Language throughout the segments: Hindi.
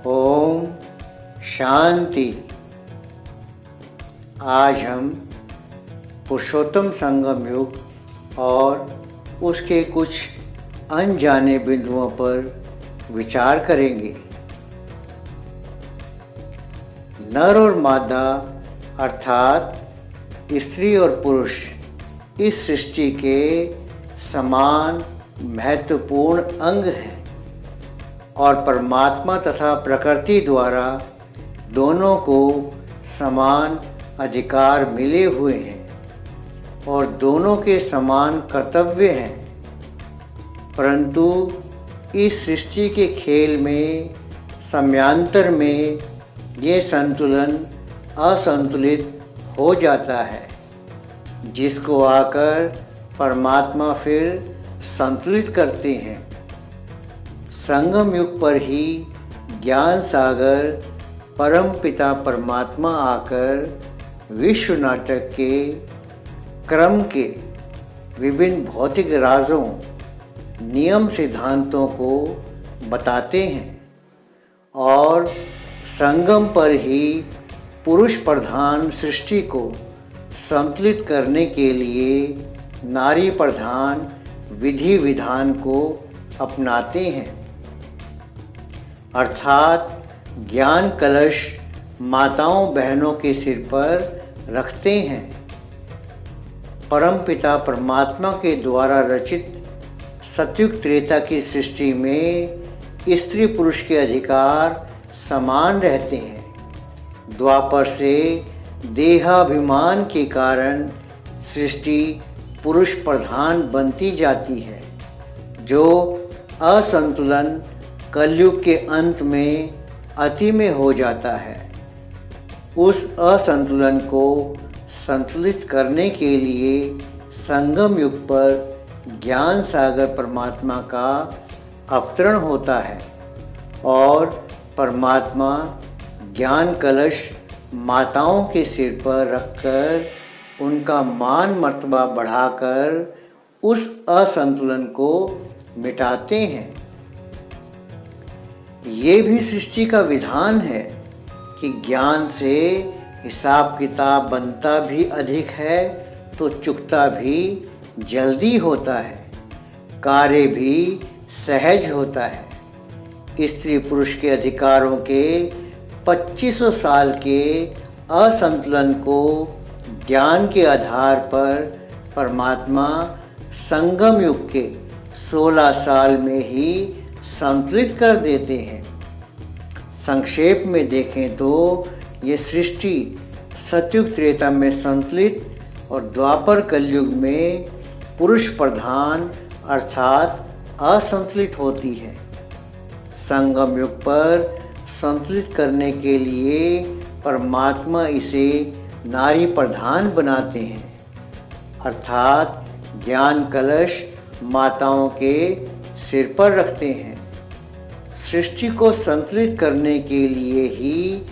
ओम शांति। आज हम पुरुषोत्तम संगम युग और उसके कुछ अनजाने बिंदुओं पर विचार करेंगे। नर और मादा अर्थात स्त्री और पुरुष इस सृष्टि के समान महत्वपूर्ण अंग हैं और परमात्मा तथा प्रकृति द्वारा दोनों को समान अधिकार मिले हुए हैं और दोनों के समान कर्तव्य हैं। परंतु इस सृष्टि के खेल में समयांतर में ये संतुलन असंतुलित हो जाता है, जिसको आकर परमात्मा फिर संतुलित करते हैं। संगम युग पर ही ज्ञान सागर परम पिता परमात्मा आकर विश्व नाटक के क्रम के विभिन्न भौतिक राजों, नियम सिद्धांतों को बताते हैं और संगम पर ही पुरुष प्रधान सृष्टि को संतुलित करने के लिए नारी प्रधान विधि विधान को अपनाते हैं। अर्थात ज्ञान कलश माताओं बहनों के सिर पर रखते हैं। परमपिता परमात्मा के द्वारा रचित सतयुग त्रेता की सृष्टि में स्त्री पुरुष के अधिकार समान रहते हैं। द्वापर से देहाभिमान के कारण सृष्टि पुरुष प्रधान बनती जाती है, जो असंतुलन कलयुग के अंत में अति में हो जाता है। उस असंतुलन को संतुलित करने के लिए संगम युग पर ज्ञान सागर परमात्मा का अवतरण होता है और परमात्मा ज्ञान कलश माताओं के सिर पर रखकर उनका मान मर्तबा बढ़ाकर उस असंतुलन को मिटाते हैं। ये भी सृष्टि का विधान है कि ज्ञान से हिसाब किताब बनता भी अधिक है तो चुकता भी जल्दी होता है, कार्य भी सहज होता है। स्त्री पुरुष के अधिकारों के 2500 साल के असंतुलन को ज्ञान के आधार पर परमात्मा संगम युग के 16 साल में ही संतुलित कर देते हैं। संक्षेप में देखें तो ये सृष्टि सतयुग त्रेता में संतुलित और द्वापर कलयुग में पुरुष प्रधान अर्थात असंतुलित होती है। संगम युग पर संतुलित करने के लिए परमात्मा इसे नारी प्रधान बनाते हैं, अर्थात ज्ञान कलश माताओं के सिर पर रखते हैं। सृष्टि को संतुलित करने के लिए ही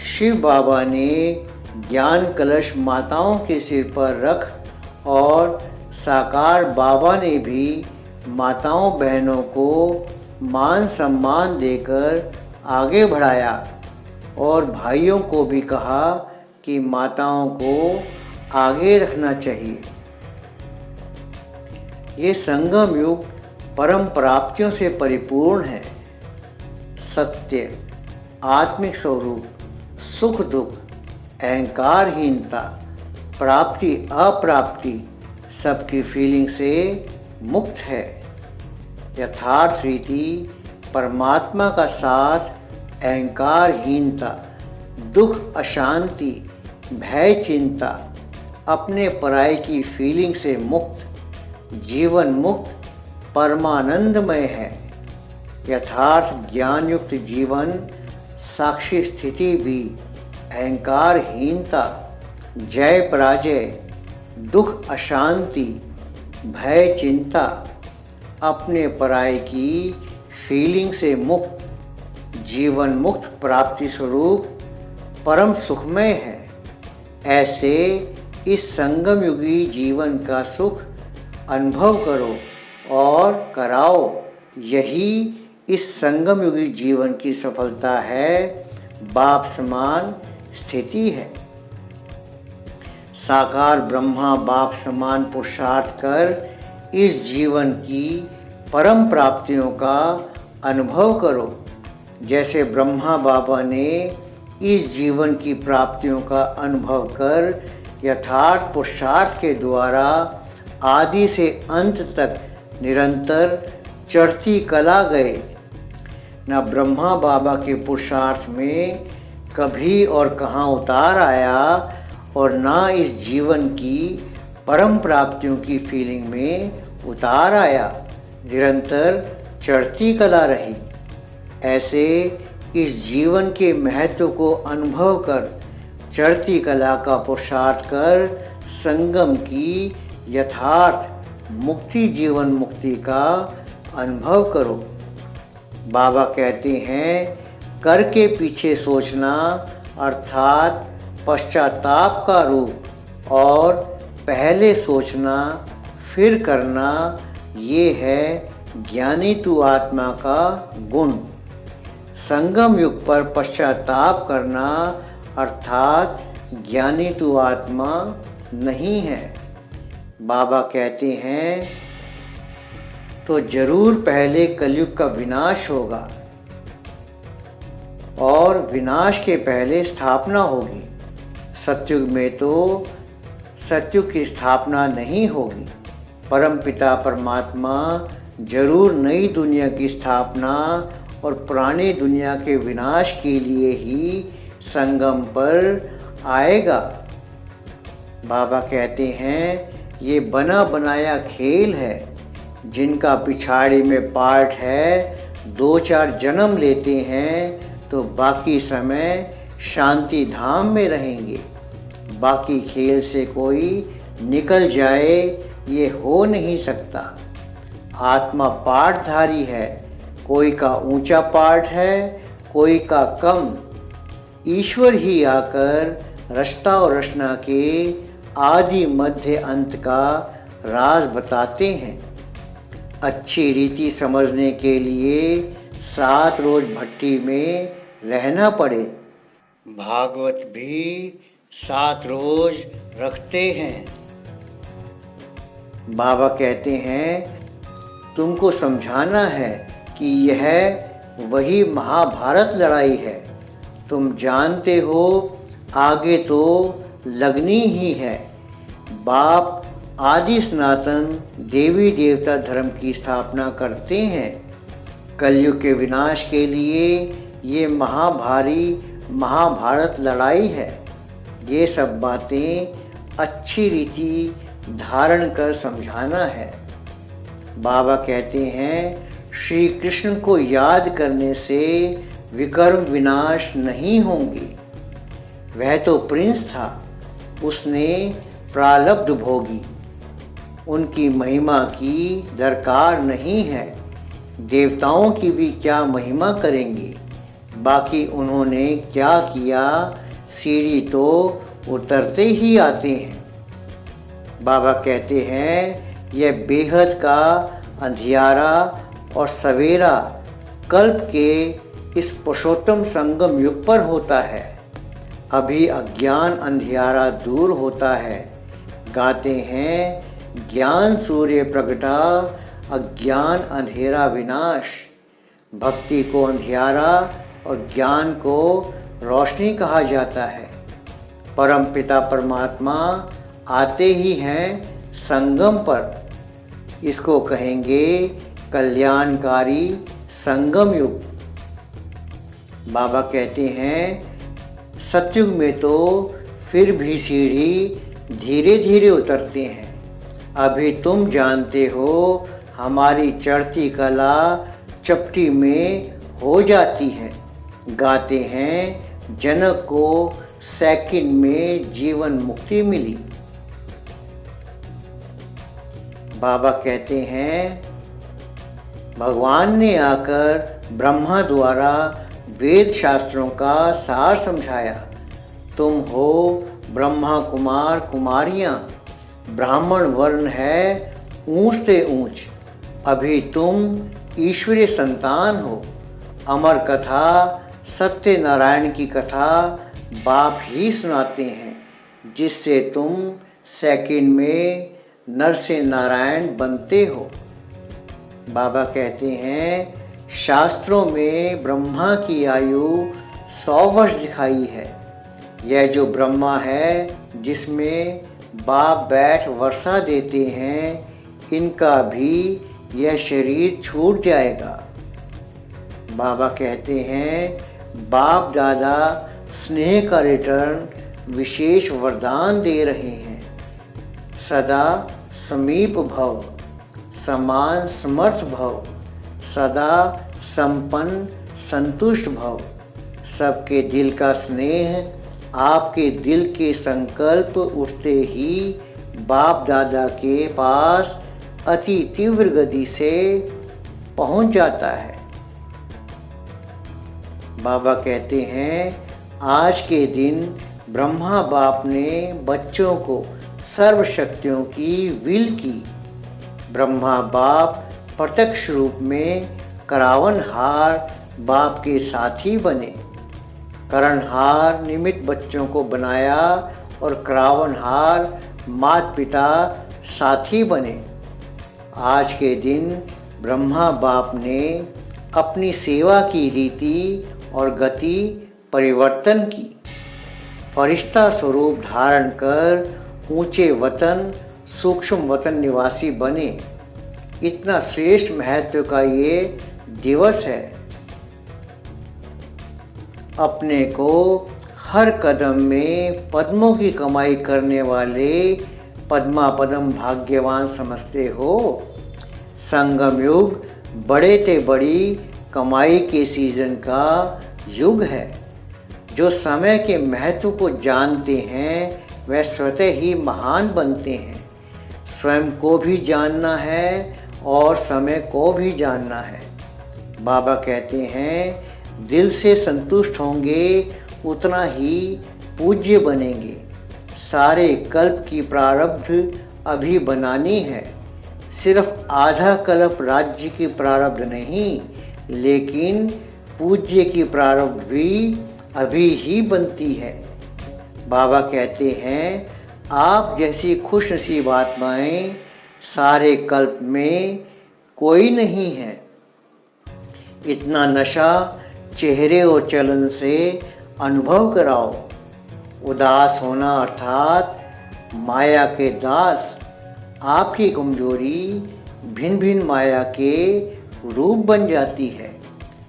शिव बाबा ने ज्ञान कलश माताओं के सिर पर रख और साकार बाबा ने भी माताओं बहनों को मान सम्मान देकर आगे बढ़ाया और भाइयों को भी कहा कि माताओं को आगे रखना चाहिए। ये संगम युग परम प्राप्तियों से परिपूर्ण है। सत्य, आत्मिक स्वरूप, सुख दुख, अहंकारहीनता, प्राप्ति अप्राप्ति सबकी फीलिंग से मुक्त है। यथार्थ रीति परमात्मा का साथ अहंकारहीनता, दुख अशांति, भय चिंता, अपने पराई की फीलिंग से मुक्त, जीवन मुक्त परमानंदमय है। यथार्थ ज्ञान युक्त जीवन साक्षी स्थिति भी अहंकारहीनता, जय पराजय, दुख अशांति, भय चिंता, अपने पराई की फीलिंग से मुक्त, जीवन मुक्त प्राप्ति स्वरूप परम सुखमय है। ऐसे इस संगम युगी जीवन का सुख अनुभव करो और कराओ। यही इस संगम युगी जीवन की सफलता है, बाप समान स्थिति है। साकार ब्रह्मा बाप समान पुरुषार्थ कर इस जीवन की परम प्राप्तियों का अनुभव करो। जैसे ब्रह्मा बाबा ने इस जीवन की प्राप्तियों का अनुभव कर यथार्थ पुरुषार्थ के द्वारा आदि से अंत तक निरंतर चढ़ती कला गए। न ब्रह्मा बाबा के पुरुषार्थ में कभी और कहाँ उतार आया और ना इस जीवन की परम प्राप्तियों की फीलिंग में उतार आया, निरंतर चढ़ती कला रही। ऐसे इस जीवन के महत्व को अनुभव कर चढ़ती कला का पुरुषार्थ कर संगम की यथार्थ मुक्ति जीवन मुक्ति का अनुभव करो। बाबा कहते हैं, कर के पीछे सोचना अर्थात पश्चाताप का रूप और पहले सोचना फिर करना, ये है ज्ञानी तू आत्मा का गुण। संगम युग पर पश्चाताप करना अर्थात ज्ञानी तू आत्मा नहीं है। बाबा कहते हैं, तो जरूर पहले कलयुग का विनाश होगा और विनाश के पहले स्थापना होगी। सतयुग में तो सतयुग की स्थापना नहीं होगी। परमपिता परमात्मा जरूर नई दुनिया की स्थापना और पुरानी दुनिया के विनाश के लिए ही संगम पर आएगा। बाबा कहते हैं, ये बना बनाया खेल है। जिनका पिछाड़ी में पार्ट है, 2-4 जन्म लेते हैं तो बाकी समय शांति धाम में रहेंगे। बाकी खेल से कोई निकल जाए ये हो नहीं सकता। आत्मा पार्टधारी है, कोई का ऊंचा पार्ट है, कोई का कम। ईश्वर ही आकर रचना और रचना के आदि मध्य अंत का राज बताते हैं। अच्छी रीति समझने के लिए 7 रोज भट्टी में रहना पड़े। भागवत भी 7 रोज रखते हैं। बाबा कहते हैं, तुमको समझाना है कि यह वही महाभारत लड़ाई है। तुम जानते हो आगे तो लगनी ही है। बाप आदि सनातन देवी देवता धर्म की स्थापना करते हैं। कलयुग के विनाश के लिए ये महाभारत लड़ाई है। ये सब बातें अच्छी रीति धारण कर समझाना है। बाबा कहते हैं, श्री कृष्ण को याद करने से विकर्म विनाश नहीं होंगे। वह तो प्रिंस था, उसने प्रारब्ध भोगी। उनकी महिमा की दरकार नहीं है। देवताओं की भी क्या महिमा करेंगे। बाकी उन्होंने क्या किया, सीढ़ी तो उतरते ही आते हैं। बाबा कहते हैं, यह बेहद का अंधियारा और सवेरा कल्प के इस पुरुषोत्तम संगम युग पर होता है। अभी अज्ञान अंधियारा दूर होता है। गाते हैं, ज्ञान सूर्य प्रगटा अज्ञान अंधेरा विनाश। भक्ति को अंधियारा और ज्ञान को रोशनी कहा जाता है। परम पिता परमात्मा आते ही हैं संगम पर। इसको कहेंगे कल्याणकारी संगम युग। बाबा कहते हैं, सतयुग में तो फिर भी सीढ़ी धीरे धीरे उतरते हैं। अभी तुम जानते हो हमारी चढ़ती कला चपटी में हो जाती है। गाते हैं, जनक को सेकंड में जीवन मुक्ति मिली। बाबा कहते हैं, भगवान ने आकर ब्रह्मा द्वारा वेद शास्त्रों का सार समझाया। तुम हो ब्रह्मा कुमार कुमारियाँ। ब्राह्मण वर्ण है ऊंच से ऊंच। अभी तुम ईश्वरीय संतान हो। अमर कथा सत्यनारायण की कथा बाप ही सुनाते हैं, जिससे तुम सेकंड में नर से नारायण बनते हो। बाबा कहते हैं, शास्त्रों में ब्रह्मा की आयु 100 वर्ष दिखाई है। यह जो ब्रह्मा है, जिसमें बाप बैठ वर्षा देते हैं, इनका भी यह शरीर छूट जाएगा। बाबा कहते हैं, बाप दादा स्नेह का रिटर्न विशेष वरदान दे रहे हैं। सदा समीप भव, समान समर्थ भव, सदा संपन्न संतुष्ट भव। सबके दिल का स्नेह आपके दिल के संकल्प उठते ही बाप दादा के पास अति तीव्र गति से पहुंच जाता है। बाबा कहते हैं, आज के दिन ब्रह्मा बाप ने बच्चों को सर्व शक्तियों की विल की। ब्रह्मा बाप प्रत्यक्ष रूप में करावनहार बाप के साथी बने। करणहार निमित्त बच्चों को बनाया और करावनहार माता पिता साथी बने। आज के दिन ब्रह्मा बाप ने अपनी सेवा की रीति और गति परिवर्तन की। फरिश्ता स्वरूप धारण कर ऊंचे वतन सूक्ष्म वतन निवासी बने। इतना श्रेष्ठ महत्व का ये दिवस है। अपने को हर कदम में पद्मों की कमाई करने वाले पद्मा पदम भाग्यवान समझते हो। संगम युग बड़े ते बड़ी कमाई के सीजन का युग है। जो समय के महत्व को जानते हैं वह स्वतः ही महान बनते हैं। स्वयं को भी जानना है और समय को भी जानना है। बाबा कहते हैं, दिल से संतुष्ट होंगे उतना ही पूज्य बनेंगे। सारे कल्प की प्रारब्ध अभी बनानी है। सिर्फ आधा कल्प राज्य की प्रारब्ध नहीं, लेकिन पूज्य की प्रारब्ध भी अभी ही बनती है। बाबा कहते हैं, आप जैसी खुशनसीब आत्माएं सारे कल्प में कोई नहीं है। इतना नशा चेहरे और चलन से अनुभव कराओ। उदास होना अर्थात माया के दास। आपकी कमजोरी भिन्न भिन्न माया के रूप बन जाती है।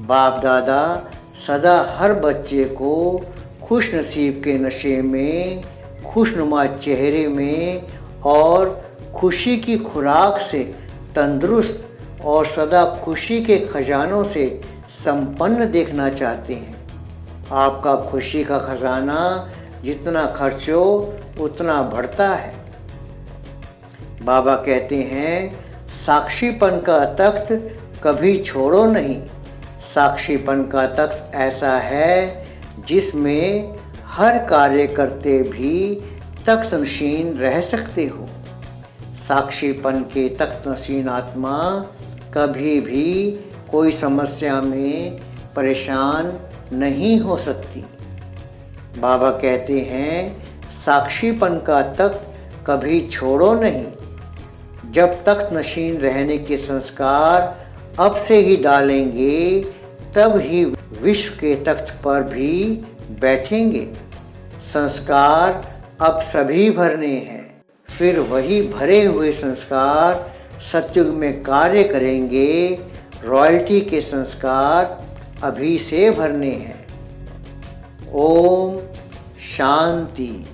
बाप दादा सदा हर बच्चे को खुश नसीब के नशे में, खुशनुमा चेहरे में और खुशी की खुराक से तंदुरुस्त और सदा खुशी के खजानों से संपन्न देखना चाहते हैं। आपका खुशी का खजाना जितना खर्चो उतना बढ़ता है। बाबा कहते हैं, साक्षीपन का तख्त कभी छोड़ो नहीं। साक्षीपन का तख्त ऐसा है जिसमें हर कार्य करते भी तख्तनशीन रह सकते हो। साक्षीपन के तख्तनशीन आत्मा कभी भी कोई समस्या में परेशान नहीं हो सकती। बाबा कहते हैं, साक्षीपन का तख्त कभी छोड़ो नहीं। जब तख्त नशीन रहने के संस्कार अब से ही डालेंगे, तब ही विश्व के तख्त पर भी बैठेंगे। संस्कार अब सभी भरने हैं, फिर वही भरे हुए संस्कार सतयुग में कार्य करेंगे। रॉयल्टी के संस्कार अभी से भरने हैं। ओम शांति।